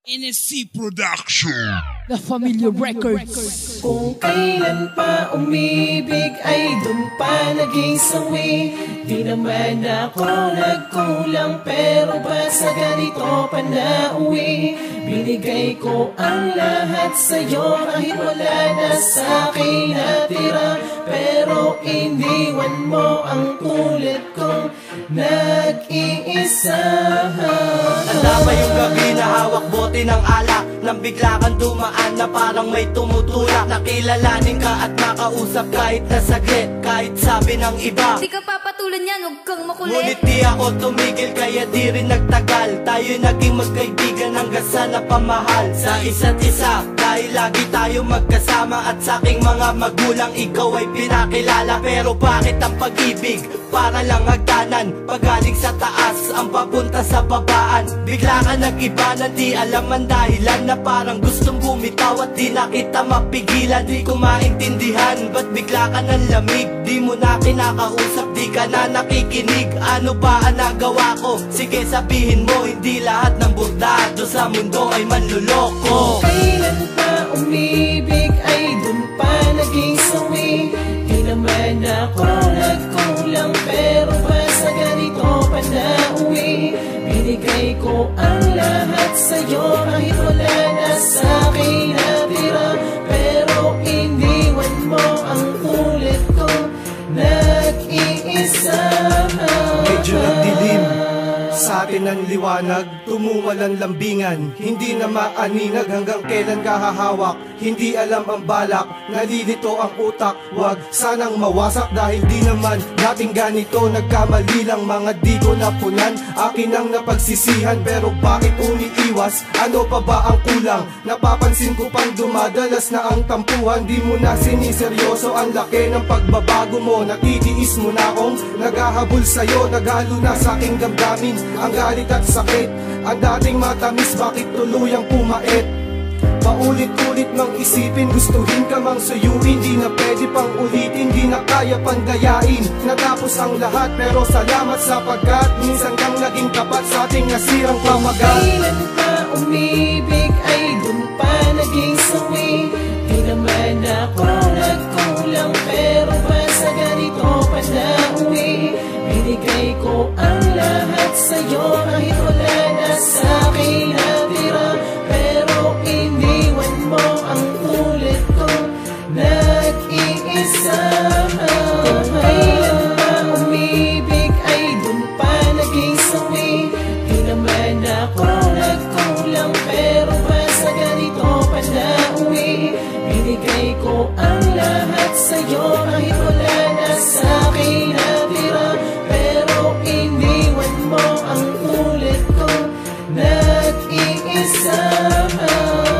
NSC Production, The Familiar Records. Kung kailan pa umibig ay dun pa naging sawi. Di naman ako nagkulang pero ba sa ganito pa nauwi. Binigay ko ang lahat sa'yo kahit wala na sa'kin natira. Pero iniwan mo ang tulad kong nag-iisa. Nadama yung gabi na hawak bote ng alak, nang bigla kang dumaan na parang may tumutulak. Nakilalanin ka at makausap kahit na saglit, kahit sabi ng iba di ka papatulan yan, huwag kang makulit. ngunit di ako tumigil kaya di rin nagtagal. Tayo naging magkaibigan hanggang sa napamahal sa isa't isa. Dahil lagi tayo magkasama at sa aking mga magulang ikaw ay pinakilala. Pero bakit ang pag-ibig para lang hagdanan, pagaling sa taas ang papunta sa babaan? Bigla ka nag-iba na di alam ang dahilan, na parang gustong bumitaw at di na kita mapigilan. Di ko maintindihan ba't bigla ka ng lamig, di mo na kinakausap, di ka na nakikinig. Ano ba ang nagawa ko? Sige sabihin mo, hindi lahat ng burdado sa mundo ay manluloko. Kailan pa umibig ay dun pa naging sawi. Di naman ako nagkulang pero ba sa ganito pa nauwi. Binigay ko ang lahat sa'yo kahit wala na sa'kin natira. Pero iniwan mo ang tulad ko nag-iisa. Medyo nagdilim sa atin ang liwanag, tumungal ang lambingan. Hindi na maaninag hanggang kailan ka hahawak. Hindi alam ang balak, nalilito ang utak. Wag sanang mawasak dahil di naman dating ganito. Nagkamali lang mga di ko napunan, akin ang napagsisihan. Pero bakit umiiwas? Ano pa ba ang kulang? Napapansin ko pang dumadalas na ang tampuhan. Di mo na siniseryoso ang laki ng pagbabago mo. Natitiis mo na akong naghahabol sa'yo. Naghalo na sa aking damdamin ang galit at sakit. Ang dating matamis bakit tuluyang pumait? Paulit-ulit mang isipin, gustuhin ka mang suyuin. Di na pwede pang ulitin, di na kaya pang gayain. Natapos ang lahat pero salamat sapagkat minsan kang naging tapat sa ating nasirang pamagat. Kailan pa umibig ay dun pa naging sawi. Di naman ako nagkulang pero ba sa ganito pa nauwi. Binigay ko ang lahat sa'yo kahit wala na sa'kin natira. Pero iniwan mo ang tulad ko nag-iisa. Kung kailan pa umibig ay dun pa naging sawi. Di naman ako nagkulang pero ba sa ganito pa nauwi. Binigay ko ang lahat sa'yo kahit wala na sa'kin natira. Pero iniwan mo ang tulad ko nag-iisa.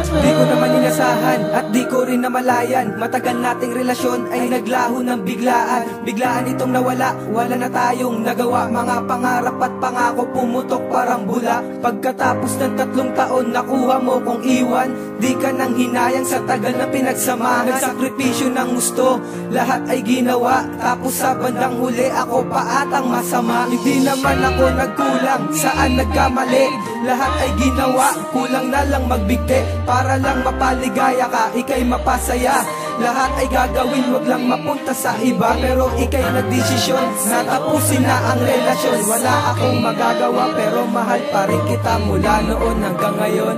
Di ko naman inasahan at di ko rin namalayan, matagal nating relasyon ay naglaho ng biglaan. Biglaan itong nawala, wala na tayong nagawa. Mga pangarap at pangako pumutok parang bula. Pagkatapos ng 3 taon nakuha mo kong iwan. Di ka nang hinayang sa tagal na pinagsamahan. Nagsakripisyo ng gusto, lahat ay ginawa. Tapos sa bandang huli ako pa atang masama. Hindi naman ako nagkulang, saan nagkamali? Lahat ay ginawa, kulang na lang magbigti. Para lang mapaligaya ka, ika'y mapasaya. Lahat ay gagawin, wag lang mapunta sa iba. Pero ika'y nagdesisyon, natapusin na ang relasyon. Wala akong magagawa pero mahal pa rin kita mula noon hanggang ngayon.